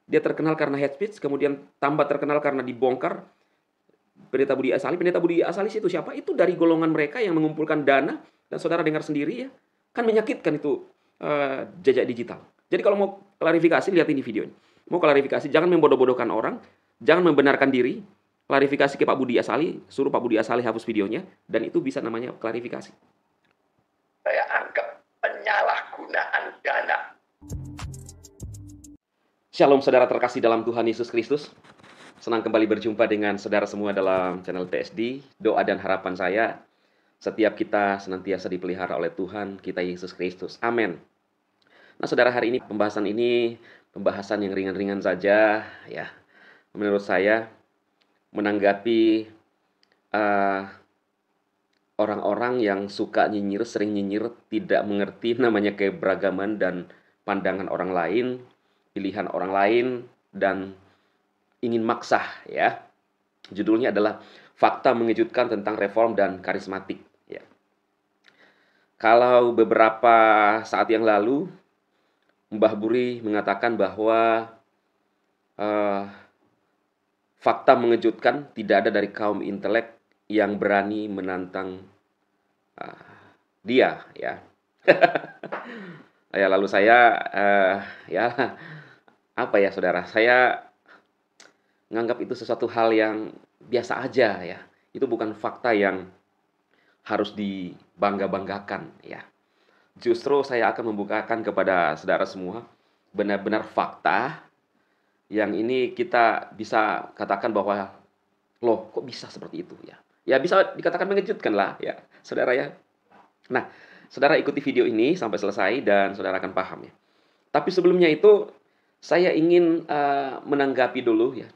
Dia terkenal karena hate speech, kemudian tambah terkenal karena dibongkar Pendeta Budi Asali. Pendeta Budi Asali itu siapa? Itu dari golongan mereka yang mengumpulkan dana, dan saudara dengar sendiri ya, kan menyakitkan itu jejak digital. Jadi kalau mau klarifikasi, lihat ini videonya. Mau klarifikasi, jangan membodoh-bodohkan orang, jangan membenarkan diri, klarifikasi ke Pak Budi Asali, suruh Pak Budi Asali hapus videonya, dan itu bisa namanya klarifikasi. Saya anggap penyalahgunaan dana. Shalom saudara terkasih dalam Tuhan Yesus Kristus. Senang kembali berjumpa dengan saudara semua dalam channel PSD. Doa dan harapan saya, setiap kita senantiasa dipelihara oleh Tuhan kita Yesus Kristus. Amin. Nah saudara, hari ini pembahasan yang ringan-ringan saja ya. Menurut saya menanggapi orang-orang yang suka nyinyir, sering nyinyir, tidak mengerti namanya keberagaman dan pandangan orang lain, pilihan orang lain, dan ingin maksa ya. Judulnya adalah Fakta Mengejutkan tentang Reform dan Karismatik ya. Kalau beberapa saat yang lalu Mbah Buri mengatakan bahwa fakta mengejutkan tidak ada dari kaum intelek yang berani menantang dia ya. Ya lalu saya ya apa ya saudara, saya menganggap itu sesuatu hal yang biasa aja ya. Itu bukan fakta yang harus dibangga-banggakan ya. Justru saya akan membukakan kepada saudara semua benar-benar fakta yang ini kita bisa katakan bahwa loh kok bisa seperti itu ya. Ya bisa dikatakan mengejutkan lah ya saudara ya. Nah saudara ikuti video ini sampai selesai dan saudara akan paham ya. Tapi sebelumnya itu saya ingin menanggapi dulu ya.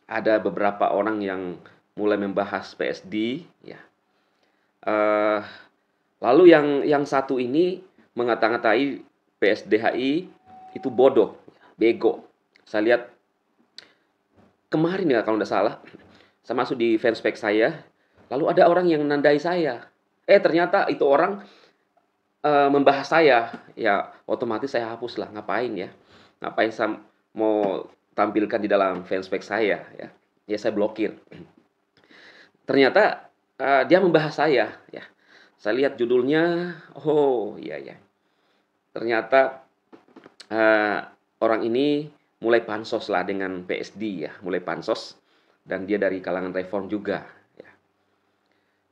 Ada beberapa orang yang mulai membahas PSD ya. Lalu yang satu ini mengata-ngatai PSDHI itu bodoh, bego. Saya lihat kemarin ya kalau tidak salah, saya masuk di fanspage saya, lalu ada orang yang nandai saya. Ternyata itu orang membahas saya, ya otomatis saya hapus lah. Ngapain ya? Ngapain saya mau tampilkan di dalam fanspage saya ya? Ya saya blokir. Ternyata dia membahas saya ya. Saya lihat judulnya, oh iya ya. Ternyata orang ini mulai pansos lah dengan PSD ya, mulai pansos, dan dia dari kalangan reform juga ya.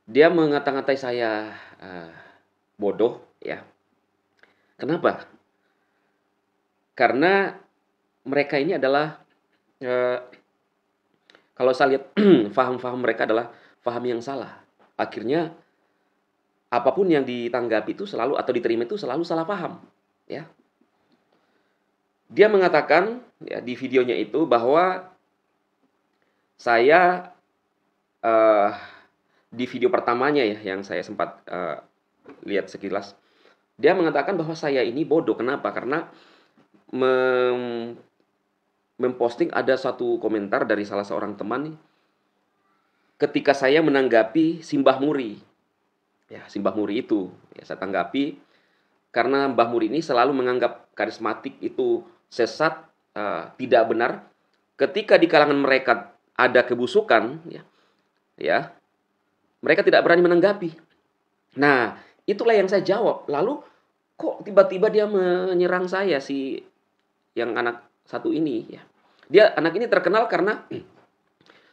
Dia mengata-ngatai saya bodoh ya. Kenapa? Karena mereka ini adalah kalau saya lihat faham-faham mereka adalah faham yang salah. Akhirnya apapun yang ditanggapi itu selalu atau diterima itu selalu salah paham ya. Dia mengatakan ya di videonya itu bahwa saya di video pertamanya ya yang saya sempat lihat sekilas, dia mengatakan bahwa saya ini bodoh. Kenapa? Karena memposting ada satu komentar dari salah seorang teman nih, ketika saya menanggapi Simbah Muri. Ya, Simbah Muri itu ya saya tanggapi karena Mbah Muri ini selalu menganggap karismatik itu sesat, tidak benar. Ketika di kalangan mereka ada kebusukan ya, mereka tidak berani menanggapi. Nah, itulah yang saya jawab. Lalu kok tiba-tiba dia menyerang saya, si yang anak satu ini ya. Anak ini terkenal karena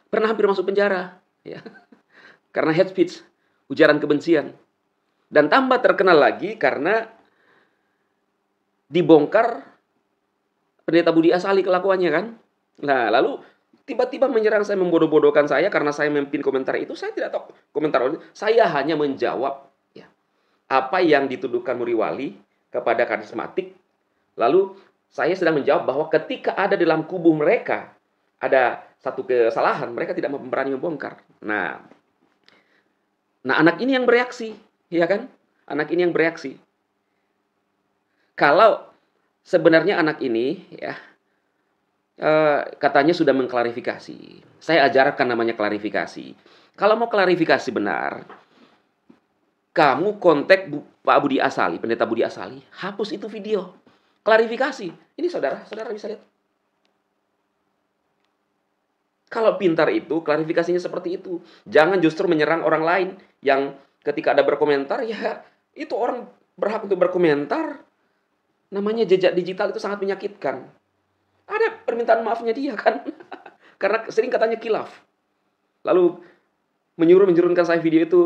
pernah hampir masuk penjara ya. Karena hate speech, ujaran kebencian. Dan tambah terkenal lagi karena dibongkar Pendeta Budi Asali kelakuannya kan. Nah, lalu tiba-tiba menyerang saya, membodoh-bodohkan saya karena saya memimpin komentar itu. Saya tidak tahu komentar itu. Saya hanya menjawab ya, apa yang dituduhkan Muriwali kepada karismatik. Lalu saya sedang menjawab bahwa ketika ada dalam kubu mereka ada satu kesalahan, mereka tidak berani membongkar. Nah anak ini yang bereaksi, ya kan? Anak ini yang bereaksi. Kalau sebenarnya anak ini ya katanya sudah mengklarifikasi. Saya ajarkan namanya klarifikasi. Kalau mau klarifikasi benar, kamu kontak Pak Budi Asali, Pendeta Budi Asali, hapus itu video. Klarifikasi. Ini saudara bisa lihat. Kalau pintar itu klarifikasinya seperti itu. Jangan justru menyerang orang lain yang ketika ada berkomentar, ya itu orang berhak untuk berkomentar. Namanya jejak digital itu sangat menyakitkan. Ada permintaan maafnya dia kan. Karena sering katanya kilaf. Lalu menjurunkan saya video itu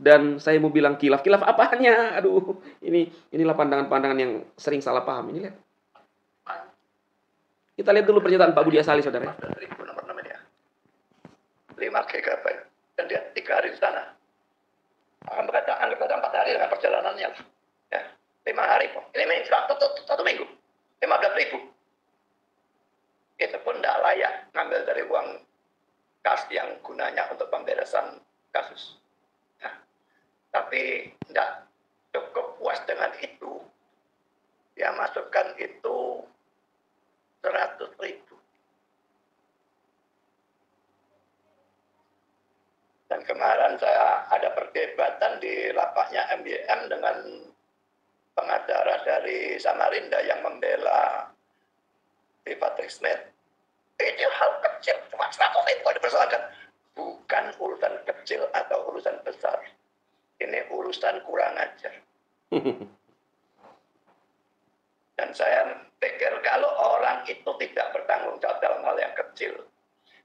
dan saya mau bilang kilaf. Kilaf apanya? Aduh, inilah pandangan-pandangan yang sering salah paham. Ini lihat. Kita lihat dulu pernyataan Pak Budi Asali, saudara. 15.000 nomor dia. 5 GB. Dan dia 3 hari di sana. Akan berkata, anggap kata 4 hari dengan perjalanannya. Ya, 5 hari. Ini satu minggu. 15.000. Itu pun tidak layak ngambil dari uang kas yang gunanya untuk pemberesan kasus. Ya. Tapi tidak cukup puas dengan itu. Dia masukkan itu 100.000. Dan kemarin saya ada perdebatan di lapaknya MYM dengan pengacara dari Samarinda yang membela di Patrick Smith. Ini hal kecil, cuma 100 itu dipersoalkan. Bukan urusan kecil atau urusan besar. Ini urusan kurang ajar. Dan saya pikir kalau orang itu tidak bertanggung jawab dalam hal yang kecil,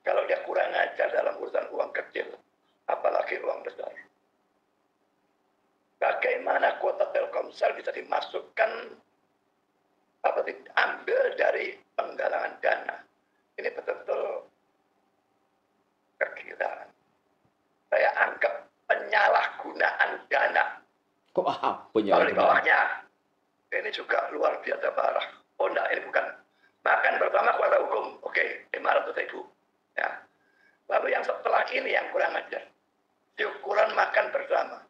kalau dia kurang ajar dalam urusan uang kecil, apalagi uang besar. Bagaimana kuota Telkomsel bisa dimasukkan atau diambil dari penggalangan dana? Ini betul-betul kegilaan. Saya anggap penyalahgunaan dana. Kok Kalau di bawahnya, ini juga luar biasa parah. Oh enggak, ini bukan. Makan bersama kuasa hukum. Oke, 500.000. Ya. Lalu yang setelah ini yang kurang ajar. Syukuran makan bersama.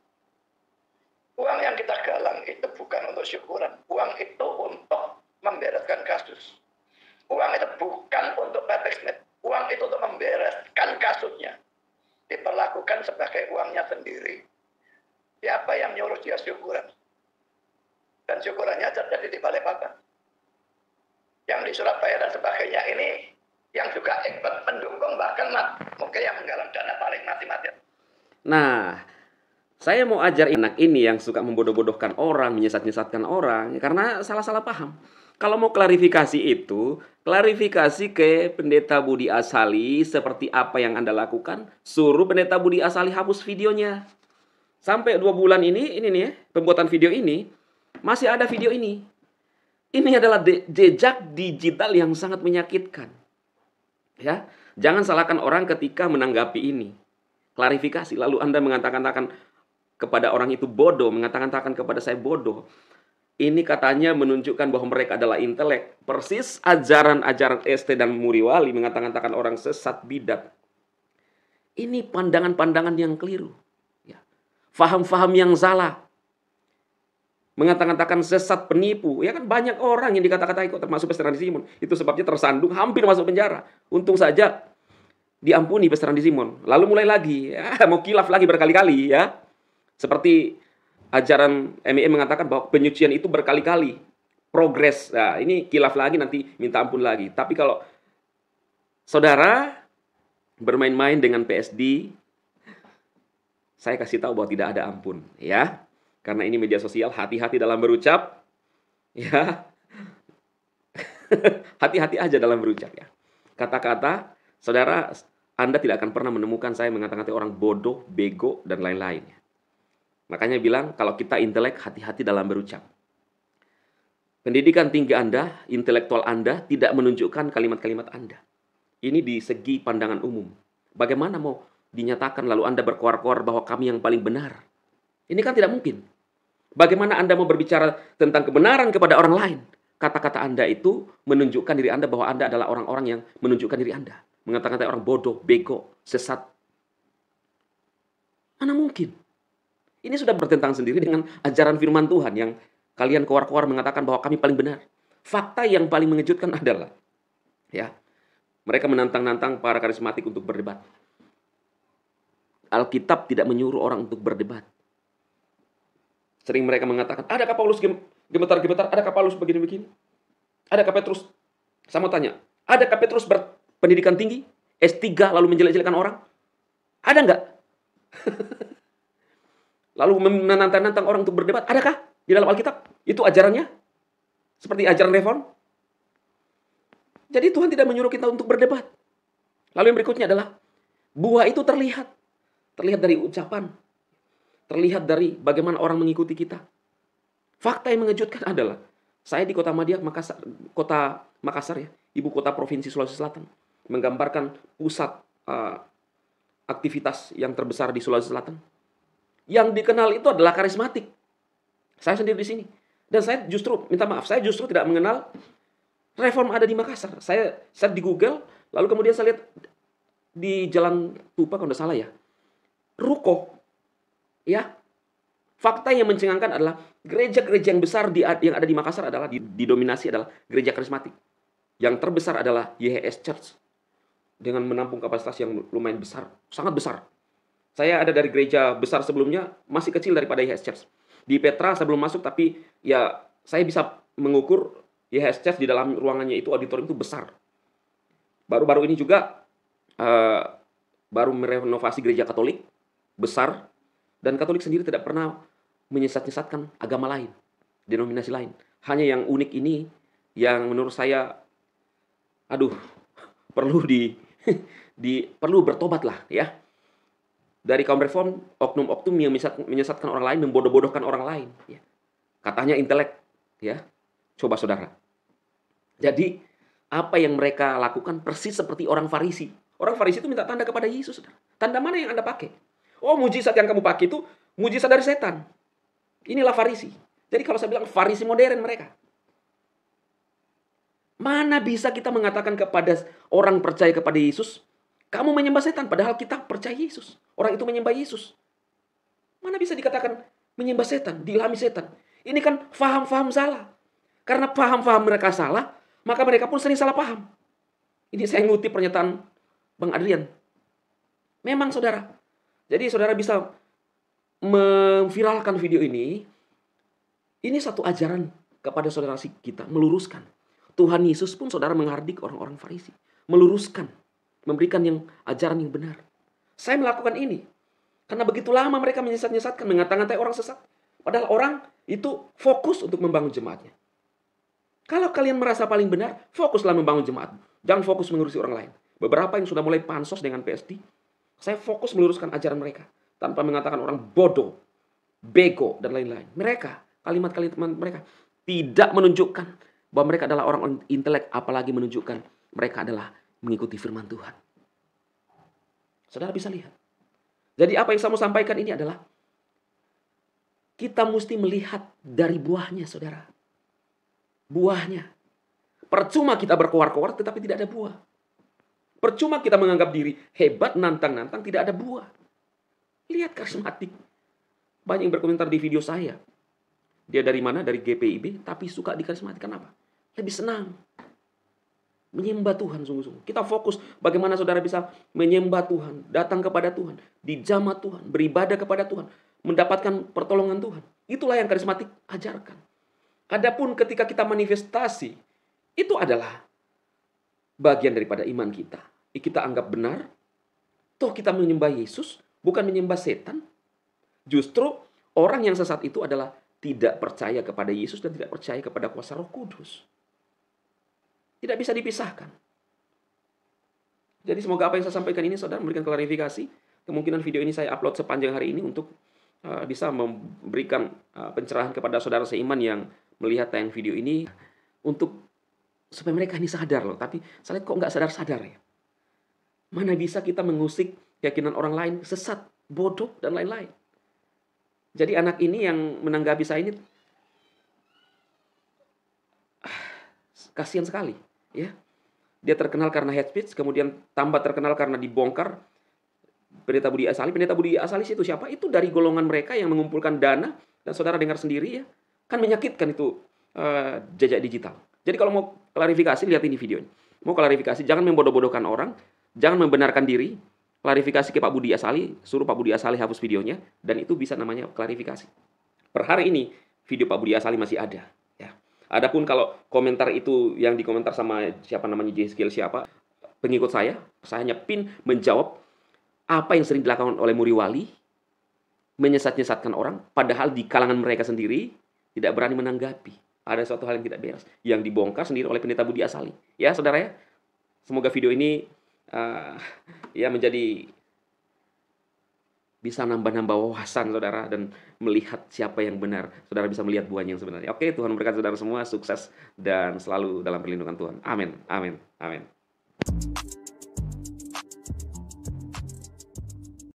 Uang yang kita galang itu bukan untuk syukuran. Uang itu untuk membereskan kasus. Uang itu bukan untuk Patrick Smith. Uang itu untuk membereskan kasusnya. Diperlakukan sebagai uangnya sendiri. Siapa yang nyuruh dia syukuran? Dan syukurannya terjadi di Balikpapan. Yang di Surabaya dan sebagainya ini, yang juga ikut mendukung, bahkan mungkin yang menggalang dana paling mati-matian. Nah, saya mau ajar anak ini yang suka membodoh-bodohkan orang, menyesat-nyesatkan orang, karena salah-salah paham. Kalau mau klarifikasi itu, klarifikasi ke Pendeta Budi Asali seperti apa yang Anda lakukan, suruh Pendeta Budi Asali hapus videonya. Sampai 2 bulan ini nih ya, pembuatan video ini, masih ada video ini. Ini adalah jejak digital yang sangat menyakitkan. Ya, jangan salahkan orang ketika menanggapi ini. Klarifikasi, lalu Anda mengatakan kepada orang itu bodoh, mengatakan kepada saya bodoh. Ini katanya menunjukkan bahwa mereka adalah intelek. Persis ajaran-ajaran ST dan Muriwali mengatakan orang sesat bidat. Ini pandangan-pandangan yang keliru. Ya. Faham-faham yang salah. Mengatakan sesat penipu. Ya kan banyak orang yang dikata-katai kok termasuk Pastor Andi Simon. Itu sebabnya tersandung hampir masuk penjara. Untung saja diampuni Pastor Andi Simon. Lalu mulai lagi. Ya, mau kilaf lagi berkali-kali ya. Seperti ajaran MIM mengatakan bahwa penyucian itu berkali-kali. Progres. Nah, ini kilaf lagi nanti minta ampun lagi. Tapi kalau saudara bermain-main dengan PSD, saya kasih tahu bahwa tidak ada ampun. Ya. Karena ini media sosial, hati-hati dalam berucap. Ya. Hati-hati aja dalam berucap ya. Kata-kata, saudara, Anda tidak akan pernah menemukan saya mengatakan orang bodoh, bego, dan lain-lain. Makanya bilang, kalau kita intelek, hati-hati dalam berucap. Pendidikan tinggi Anda, intelektual Anda, tidak menunjukkan kalimat-kalimat Anda. Ini di segi pandangan umum. Bagaimana mau dinyatakan lalu Anda berkoar-koar bahwa kami yang paling benar? Ini kan tidak mungkin. Bagaimana Anda mau berbicara tentang kebenaran kepada orang lain? Kata-kata Anda itu menunjukkan diri Anda bahwa Anda adalah orang-orang yang menunjukkan diri Anda. Mengatakan orang bodoh, bego, sesat. Mana mungkin? Ini sudah bertentangan sendiri dengan ajaran firman Tuhan yang kalian koar-koar mengatakan bahwa kami paling benar. Fakta yang paling mengejutkan adalah, ya, mereka menantang-nantang para karismatik untuk berdebat. Alkitab tidak menyuruh orang untuk berdebat. Sering mereka mengatakan, adakah Paulus gemetar-gemetar? Adakah Paulus begini-begini? Adakah Petrus? Saya mau tanya, adakah Petrus berpendidikan tinggi? S3 lalu menjelek-jelekan orang? Ada nggak? Lalu menantang-nantang orang untuk berdebat? Adakah di dalam Alkitab? Itu ajarannya? Seperti ajaran reform? Jadi Tuhan tidak menyuruh kita untuk berdebat. Lalu yang berikutnya adalah buah itu terlihat. Terlihat dari ucapan. Terlihat dari bagaimana orang mengikuti kita. Fakta yang mengejutkan adalah saya di kota Makassar ya, ibu kota provinsi Sulawesi Selatan, menggambarkan pusat aktivitas yang terbesar di Sulawesi Selatan. Yang dikenal itu adalah karismatik. Saya sendiri di sini. Dan saya justru, minta maaf, saya justru tidak mengenal reform ada di Makassar. Saya di Google, lalu kemudian saya lihat di Jalan Tupa kalau tidak salah ya, ruko. Ya, fakta yang mencengangkan adalah gereja-gereja yang besar yang ada di Makassar adalah didominasi adalah gereja karismatik. Yang terbesar adalah YHS Church dengan menampung kapasitas yang lumayan besar, sangat besar. Saya ada dari gereja besar sebelumnya, masih kecil daripada YHS Church. Di Petra saya belum masuk, tapi ya saya bisa mengukur YHS Church di dalam ruangannya itu, auditorium itu besar. Baru-baru ini juga baru merenovasi gereja Katolik, besar. Dan Katolik sendiri tidak pernah menyesat-nyesatkan agama lain, denominasi lain. Hanya yang unik ini, yang menurut saya, perlu perlu bertobat lah ya. Dari kaum reform, oknum-oknum yang menyesatkan orang lain, membodoh-bodohkan orang lain. Ya. Katanya intelek. Ya. Coba saudara. Jadi, apa yang mereka lakukan persis seperti orang Farisi. Orang Farisi itu minta tanda kepada Yesus. Saudara. Tanda mana yang Anda pakai? Oh, mujizat yang kamu pakai itu mujizat dari setan. Inilah Farisi. Jadi kalau saya bilang Farisi modern mereka. Mana bisa kita mengatakan kepada orang percaya kepada Yesus, kamu menyembah setan, padahal kita percaya Yesus. Orang itu menyembah Yesus. Mana bisa dikatakan menyembah setan, diilhami setan. Ini kan faham-faham salah. Karena paham-paham mereka salah, maka mereka pun sering salah paham. Ini saya ngutip pernyataan Bang Adrian. Memang saudara. Jadi saudara bisa memviralkan video ini. Ini satu ajaran kepada saudara kita, meluruskan. Tuhan Yesus pun saudara menghardik orang-orang Farisi. Meluruskan. Memberikan ajaran yang benar. Saya melakukan ini. Karena begitu lama mereka menyesat-nyesatkan, mengata-ngatai orang sesat. Padahal orang itu fokus untuk membangun jemaatnya. Kalau kalian merasa paling benar, fokuslah membangun jemaat. Jangan fokus mengurusi orang lain. Beberapa yang sudah mulai pansos dengan PSD, saya fokus meluruskan ajaran mereka. Tanpa mengatakan orang bodoh, bego, dan lain-lain. Mereka, kalimat-kalimat mereka, tidak menunjukkan bahwa mereka adalah orang intelek, apalagi menunjukkan mereka adalah mengikuti firman Tuhan. Saudara bisa lihat. Jadi apa yang saya mau sampaikan ini adalah kita mesti melihat dari buahnya, saudara. Buahnya. Percuma kita berkoar-koar tetapi tidak ada buah. Percuma kita menganggap diri hebat, nantang-nantang, tidak ada buah. Lihat karismatik. Banyak yang berkomentar di video saya. Dia dari mana? Dari GPIB, tapi suka di karismatik. Kenapa? Lebih senang. Menyembah Tuhan sungguh-sungguh. Kita fokus bagaimana saudara bisa menyembah Tuhan, datang kepada Tuhan, dijamah Tuhan, beribadah kepada Tuhan, mendapatkan pertolongan Tuhan. Itulah yang karismatik ajarkan. Adapun ketika kita manifestasi, itu adalah bagian daripada iman kita. Kita anggap benar, toh kita menyembah Yesus, bukan menyembah setan. Justru orang yang sesat itu adalah tidak percaya kepada Yesus dan tidak percaya kepada kuasa Roh Kudus. Tidak bisa dipisahkan. Jadi semoga apa yang saya sampaikan ini saudara memberikan klarifikasi. Kemungkinan video ini saya upload sepanjang hari ini untuk bisa memberikan pencerahan kepada saudara seiman yang melihat tayang video ini. Untuk supaya mereka ini sadar loh. Tapi saya lihat kok nggak sadar-sadar ya. Mana bisa kita mengusik keyakinan orang lain sesat, bodoh, dan lain-lain. Jadi anak ini yang menanggapi saya ini kasihan sekali. Ya, dia terkenal karena hate speech, kemudian tambah terkenal karena dibongkar Pendeta Budi Asali. Pendeta Budi Asali itu siapa? Itu dari golongan mereka yang mengumpulkan dana, dan saudara dengar sendiri ya, kan menyakitkan itu jejak digital. Jadi kalau mau klarifikasi, lihat ini videonya. Mau klarifikasi, jangan membodoh-bodohkan orang, jangan membenarkan diri, klarifikasi ke Pak Budi Asali, suruh Pak Budi Asali hapus videonya, dan itu bisa namanya klarifikasi. Per hari ini, video Pak Budi Asali masih ada. Adapun kalau komentar itu yang dikomentar sama siapa namanya J-Skill siapa, pengikut saya hanya pin menjawab apa yang sering dilakukan oleh Muri Wali, menyesat-nyesatkan orang, padahal di kalangan mereka sendiri tidak berani menanggapi. Ada suatu hal yang tidak beres, yang dibongkar sendiri oleh pendeta Budi Asali. Ya, saudara ya, semoga video ini ya menjadi bisa nambah-nambah wawasan saudara dan melihat siapa yang benar. Saudara bisa melihat buahnya yang sebenarnya. Oke, Tuhan memberkati saudara semua, sukses dan selalu dalam perlindungan Tuhan. Amin, amin, amin.